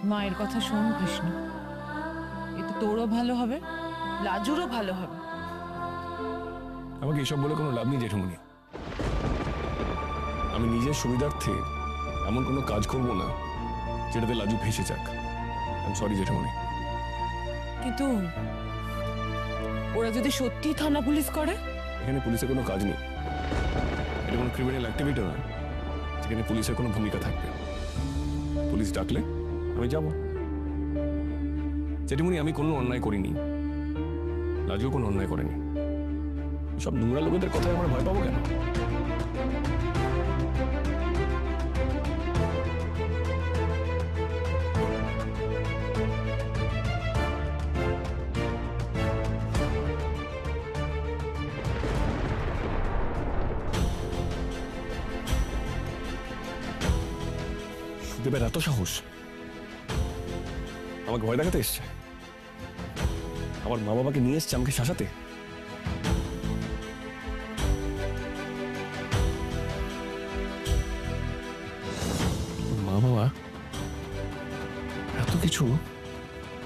মায়ের কথা শোন কৃষ্ণ, এতে তোরও ভালো হবে, লাজুরও ভালো হবে। আমাকে এসব বলে কোনো লাভ নেই জেঠুমনি। আমি নিজের সুবিধার্থে এমন কোনো কাজ করব না যেটাতে লাজু ভেসে যাক। আমি সরি জেঠুমনি। কিন্তু ওরা যদি সত্যি থানা পুলিশ করে? এখানে পুলিশের কোনো কাজ নেই। এটা কোনো ক্রিমিনাল অ্যাক্টিভিটি নয় যেখানে পুলিশের কোনো ভূমিকা থাকবে। পুলিশ ডাকলে আমি যাব। জেঠুমনি, আমি কোনো অন্যায় করিনি, লাজুও কোনো অন্যায় করেনি। সব নোংরা লোকেদের কথায় আমরা ভয় পাবো কেন? সুদেবের এত সাহস আমাকে ভয় দেখাতে এসছে? আমার মা বাবাকে নিয়ে এসছে আমাকে শাসাতে? মা বাবা এত কিছু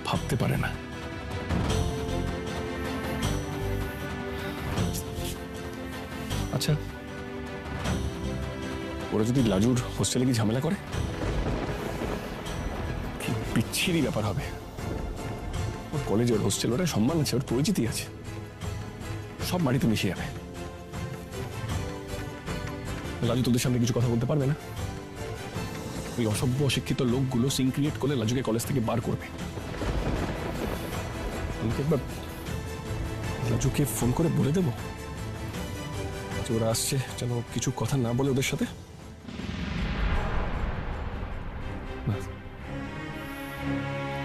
ভাবতে পারে না। আচ্ছা, ওরা যদি লাজুর হোস্টেলে কি ঝামেলা করে? কি বিচ্ছিরি ব্যাপার হবে। ওর কলেজে, ওর হোস্টেল, ওটা সম্মান আছে, ওর পরিচিতি আছে, সব মাটিতে মিশে যাবে। লাজু তোদের সামনে কিছু কথা বলতে পারবে না। ওই অসভ্য অশিক্ষিত লোকগুলো সিন ক্রিয়েট করলে লাজুকে কলেজ থেকে বার করবে। আমাকে একবার লাজুকে ফোন করে বলে দেবো যে ওরা আসছে, যেন কিছু কথা না বলে ওদের সাথে।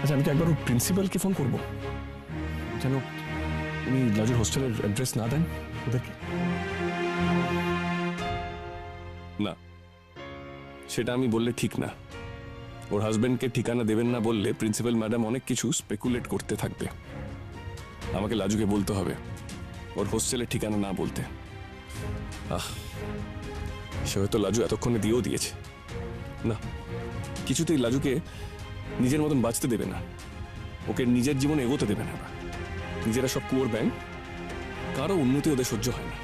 আচ্ছা, আমি কি একবার ওর প্রিন্সিপালকে ফোন করবো যেন উনি লাজুর হোস্টেলের অ্যাড্রেস না দেন ওদেরকে? না, সেটা আমি বললে ঠিক না। ওর হাজবেন্ডকে ঠিকানা দেবেন না বললে প্রিন্সিপাল ম্যাডাম অনেক কিছু স্পেকুলেট করতে থাকবে। আমাকে লাজুকে বলতে হবে ওর হোস্টেলের ঠিকানা না বলতে। সে হয়তো লাজু এতক্ষণে দিয়েও দিয়েছে। না, কিছুতেই লাজুকে নিজের মতন বাঁচতে দেবে না, ওকে নিজের জীবনে এগোতে দেবে না। নিজেরা সব কুয়োর ব্যাং, কারো উন্নতি ওদের সহ্য হয় না।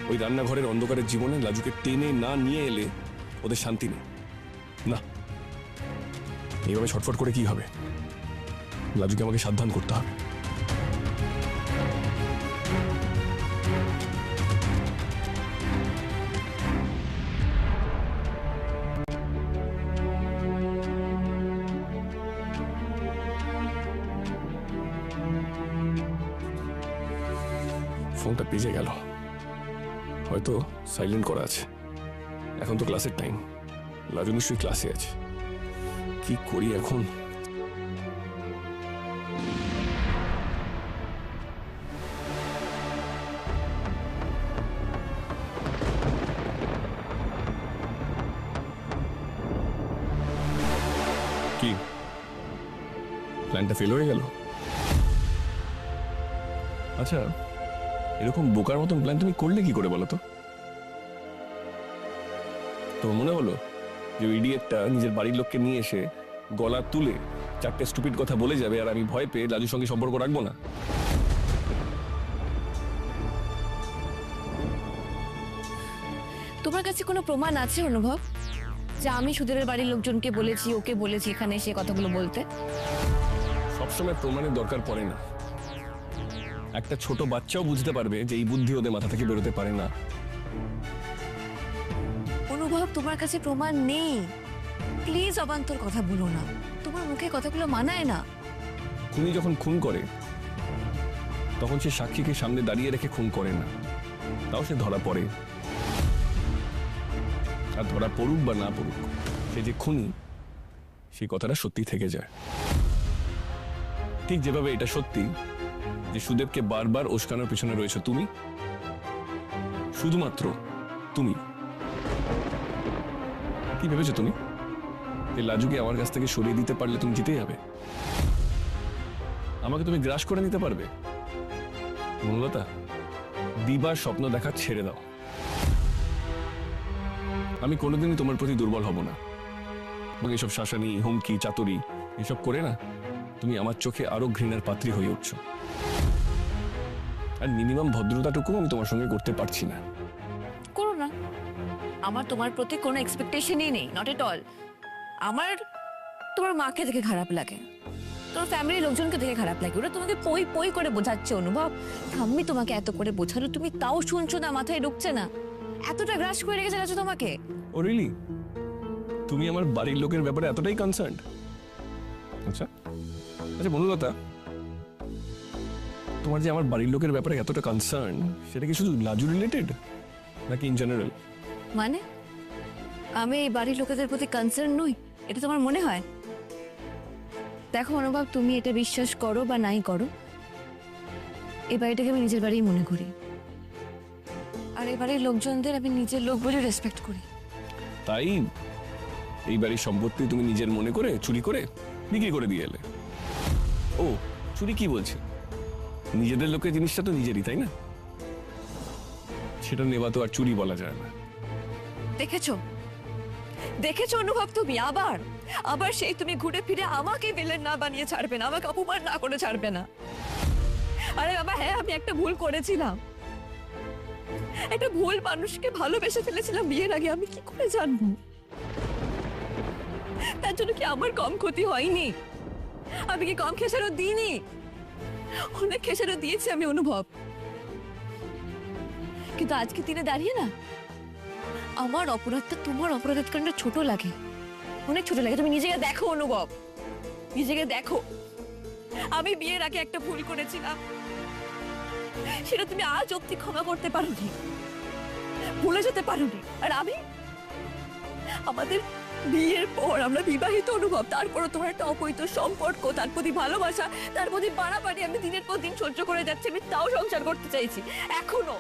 ওই রান্নাঘরের অন্ধকারের জীবনে লাজুকে টেনে না নিয়ে এলে ওদের শান্তি নেই। না, এইভাবে ছটফট করে কি হবে? লাজুকে আমাকে সাবধান করতে হবে। ফোনটা বেজে গেল, হয়তো সাইলেন্ট করা আছে। এখন তো ক্লাসের টাইম, লাজু নিশ্চয়ই ক্লাসে আছে। কি করি এখন? কি প্ল্যানটা ফেল হয়ে গেল? আচ্ছা, এরকম বোকার মতন প্ল্যান তুমি করলে কি করে বলো তো? তোমার মনে হলো যে ওই ইডিয়েটটা নিজের বাড়ির লোককে নিয়ে এসে গলা তুলে চারটে স্টুপিড কথা বলে যাবে আর আমি ভয় পেয়ে লাজুর সঙ্গে সম্পর্ক রাখবো না? তোমার কাছে কোনো প্রমাণ আছে অনুভব যে আমি সুধীরের বাড়ির লোকজনকে বলেছি, ওকে বলেছি এখানে এসে কথাগুলো বলতে? সবসময় প্রমাণের দরকার পড়ে না। একটা ছোট বাচ্চাও বুঝতে পারবে যে এই বুদ্ধি ওদের মাথা থেকে বেরোতে পারে না। অনুভব, তোমার কাছে প্রমাণ নেই, প্লিজ অবান্তর কথা বলো না। তোমার মুখে কথাগুলো মানায় না। খুনি যখন খুন করে তখন সে সাক্ষীকে সামনে দাঁড়িয়ে রেখে খুন করে না, তাও সে ধরা পড়ে। আর ধরা পড়ুক বা না পড়ুক, সে যে খুনি সেই কথাটা সত্যি থেকে যায়। ঠিক যেভাবে এটা সত্যি যে সুদেবকে বারবার উস্কানোর পেছনে রয়েছে তুমি, শুধুমাত্র তুমি। কি ভেবেছো তুমি এই লাজুকে আমার কাছ থেকে সরিয়ে দিতে পারলে তুমি জিতে যাবে? আমাকে তুমি গ্রাস করে নিতে পারবে? মূলতা, দিবার স্বপ্ন দেখা ছেড়ে দাও। আমি কোনোদিনই তোমার প্রতি দুর্বল হব না। এবং এসব শাসানি হুমকি চাতুরি এসব করে না তুমি আমার চোখে আরো ঘৃণার পাত্রী হয়ে উঠছো। আর মিনিমাম ভদ্রতাটুকু আমি তোমার সঙ্গে করতে পারছি না। করো না, আমার তোমার প্রতি কোনো এক্সপেকটেশনই নেই, নট এট অল। আমার তোমার মাকে দেখে খারাপ লাগে, তোমার ফ্যামিলির লোকজনকে দেখে খারাপ লাগে, ওরা তোমাকে পই পই করে বোঝাচ্ছে অনুভব। আমি তোমাকে এত করে বোঝানো, তুমি তাও শুনছো না, মাথায় ঢুকছে না, এতটা গ্রাস করে রেখেছে গেছো তোমাকে। ও রিলি? তুমি আমার বাড়ির লোকের ব্যাপারে এতটাই কনসার্ন? আচ্ছা আচ্ছা বনলতা, তোমার যে আমার বাড়ির লোকের ব্যাপারে এতটা কনসার্ন, সেটা কি শুধু লাজু রিলেটেড নাকি ইন জেনারেল? মানে আমি এই বাড়ির লোকেদের প্রতি কনসার্ন নই, এটা তোমার মনে হয়? দেখো অনুভব, তুমি এটা বিশ্বাস করো বা নাই করো, এই বাড়িটাকে আমি নিজের বাড়িই মনে করি, আর এই বাড়ির লোকজনদের আমি নিজের লোক বলে রেসপেক্ট করি। তাই এই বাড়ির সম্পত্তি তুমি নিজের মনে করে চুরি করে বিক্রি করে দিয়ে এলে? ও চুরি কি বলছে, নিজেদের লোকের জিনিসটা তো নিজেরই, তাই না? সেটা নেবা তো আর চুরি বলা যায় না। দেখেছো দেখেছো অনুভব, তুমি আবার আবার সেই তুমি ঘুরে ফিরে আমাকে ভিলেন না বানিয়ে ছাড়বে না, আমাকে অপমান না করে ছাড়বে না। আরে বাবা হ্যাঁ, আমি একটা ভুল করেছিলাম, একটা ভুল মানুষকে ভালোবেসে ফেলেছিলাম বিয়ের আগে, আমি কি করে জানবো? তার জন্য কি আমার কম ক্ষতি হয়নি? আমি কি কম খেসারও দিইনি? অনেক খেসারও দিয়েছি আমি অনুভব, কিন্তু আজকে দিনে দাঁড়িয়ে না আমার অপরাধটা তোমার অপরাধের কারণে ছোট লাগে, অনেক ছোট লাগে। তুমি নিজেকে দেখো অনুভব, নিজেকে দেখো। আমি বিয়ের আগে একটা ভুল করেছিলাম, সেটা তুমি আজ অব্দি ক্ষমা করতে পারোনি, ভুলে যেতে পারোনি। আর আমি, আমাদের বিয়ের পর আমরা বিবাহিত অনুভব, তারপরও তোমার একটা অবৈধ সম্পর্ক, তার প্রতি ভালোবাসা, তার প্রতি বাড়াবাড়ি আমি দিনের পর দিন সহ্য করে যাচ্ছি, আমি তাও সংসার করতে চাইছি এখনো।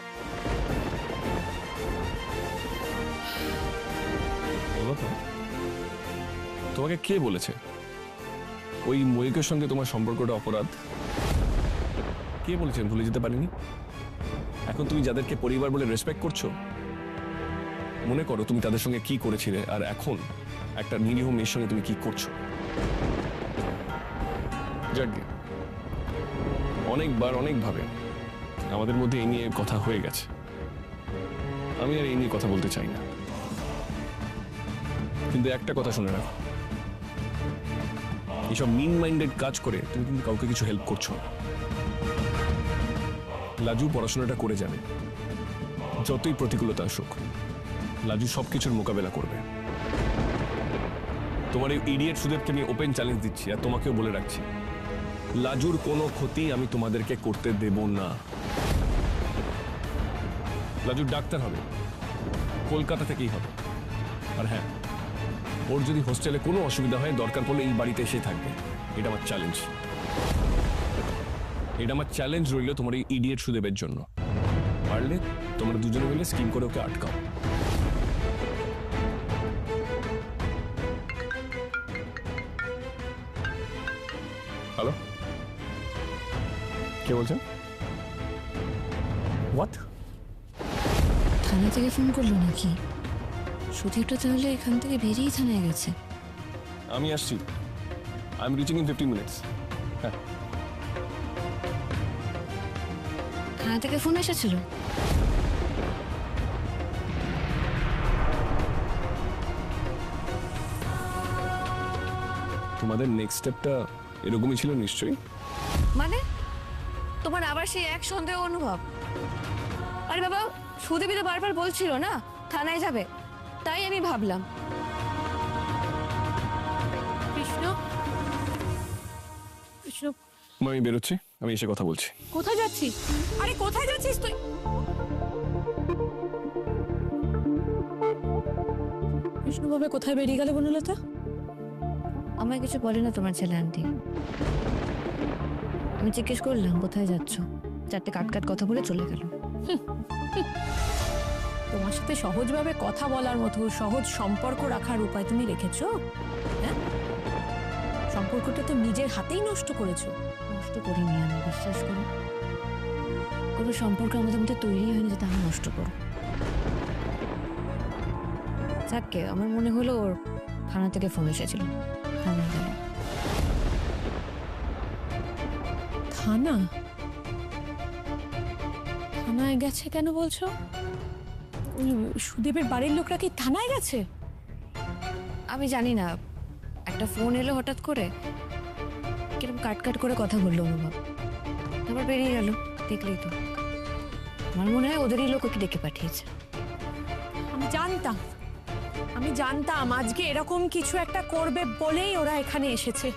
বনলতা, তোমাকে কে বলেছে ওই ময়ূকের সঙ্গে তোমার সম্পর্কটা অপরাধ? কে বলেছেন ভুলে যেতে পারিনি? এখন তুমি যাদেরকে পরিবার বলে রেসপেক্ট করছো, মনে করো তুমি তাদের সঙ্গে কি করেছিলে, আর এখন একটা নিরীহ মেয়ের সঙ্গে তুমি কি করছো। যাকে অনেকবার অনেকভাবে আমাদের মধ্যে এই নিয়ে কথা হয়ে গেছে, আমি আর এই নিয়ে কথা বলতে চাই না। কিন্তু একটা কথা শুনে রাখো, এইসব মিন মাইন্ডেড কাজ করে তুমি কিন্তু কাউকে কিছু হেল্প করছো না। লাজু পড়াশোনাটা করে যাবে, যতই প্রতিকূলতা আসুক লাজু সবকিছুর মোকাবেলা করবে। তোমার এই ইডিয়েট সুদেবকে নিয়ে ওপেন চ্যালেঞ্জ দিচ্ছি, আর তোমাকেও বলে রাখছি, লাজুর কোনো ক্ষতি আমি তোমাদেরকে করতে দেব না। লাজুর ডাক্তার হবে, কলকাতা থেকেই হবে। আর হ্যাঁ, ওর যদি হোস্টেলে কোনো অসুবিধা হয়, দরকার পড়লে এই বাড়িতে এসে থাকবে। এটা আমার চ্যালেঞ্জ, এটা আমার চ্যালেঞ্জ রইল তোমার এই ইডিয়েট সুদেবের জন্য। পারলে তোমরা দুজনে মিলে স্কিম করে ওকে আটকাও। হ্যালো, কে বলছেন? হোয়াট? থানা থেকে ফোন করলো নাকি? সুদীপটা তাহলে এখান থেকে বেরিয়ে থানায় গেছে। আমি আসছি, I am reaching in 15 minutes. হ্যাঁ, থানা থেকে ফোন এসেছিল? তোমাদের নেক্সট স্টেপটা এরকমই ছিল নিশ্চয়ই। মানে তোমার আবার সেই এক সন্দেহ অনুভব? আরে বাবা, সুদীপই তো বারবার বলছিল না থানায় যাবে, তাই আমি ভাবলাম। কৃষ্ণ, কৃষ্ণ আমি বেরোচ্ছি, আমি এসে কথা বলছি। কোথায় যাচ্ছিস? আরে কোথায় যাচ্ছিস তুই? কৃষ্ণভাবে কোথায় বেরিয়ে গেল বনলতা? আমায় কিছু বলে না তোমার ছেলে আন্টি। আমি জিজ্ঞেস করলাম কোথায় যাচ্ছ, চারটে কাট কথা বলে চলে গেল। তোমার সাথে সহজভাবে কথা বলার মতো সহজ সম্পর্ক রাখার উপায় তুমি রেখেছো? হ্যাঁ, সম্পর্কটা তো নিজের হাতেই নষ্ট করেছো। নষ্ট করিনি আমি, বিশ্বাস করো। কোনো সম্পর্ক আমাদের মধ্যে তৈরি হয়নি যেটা আমি নষ্ট করো। যাকে আমার মনে হলো ওর থানা থেকে ফোন এসেছিল, থানায় গেল। থানা? থানায় গেছে কেন বলছো? সুদীপের বাড়ির লোকরা কি থানায় গেছে? আমি জানি না, একটা ফোন এলো হঠাৎ করে, কিরকম কাট কাট করে কথা বললো অনুভব, তারপর বেরিয়ে গেল। দেখলেই তো, আমার মনে হয় ওদেরই লোক ওকে ডেকে পাঠিয়েছে। আমি জানতাম আজকে এরকম কিছু একটা করবে বলেই ওরা এখানে এসেছে।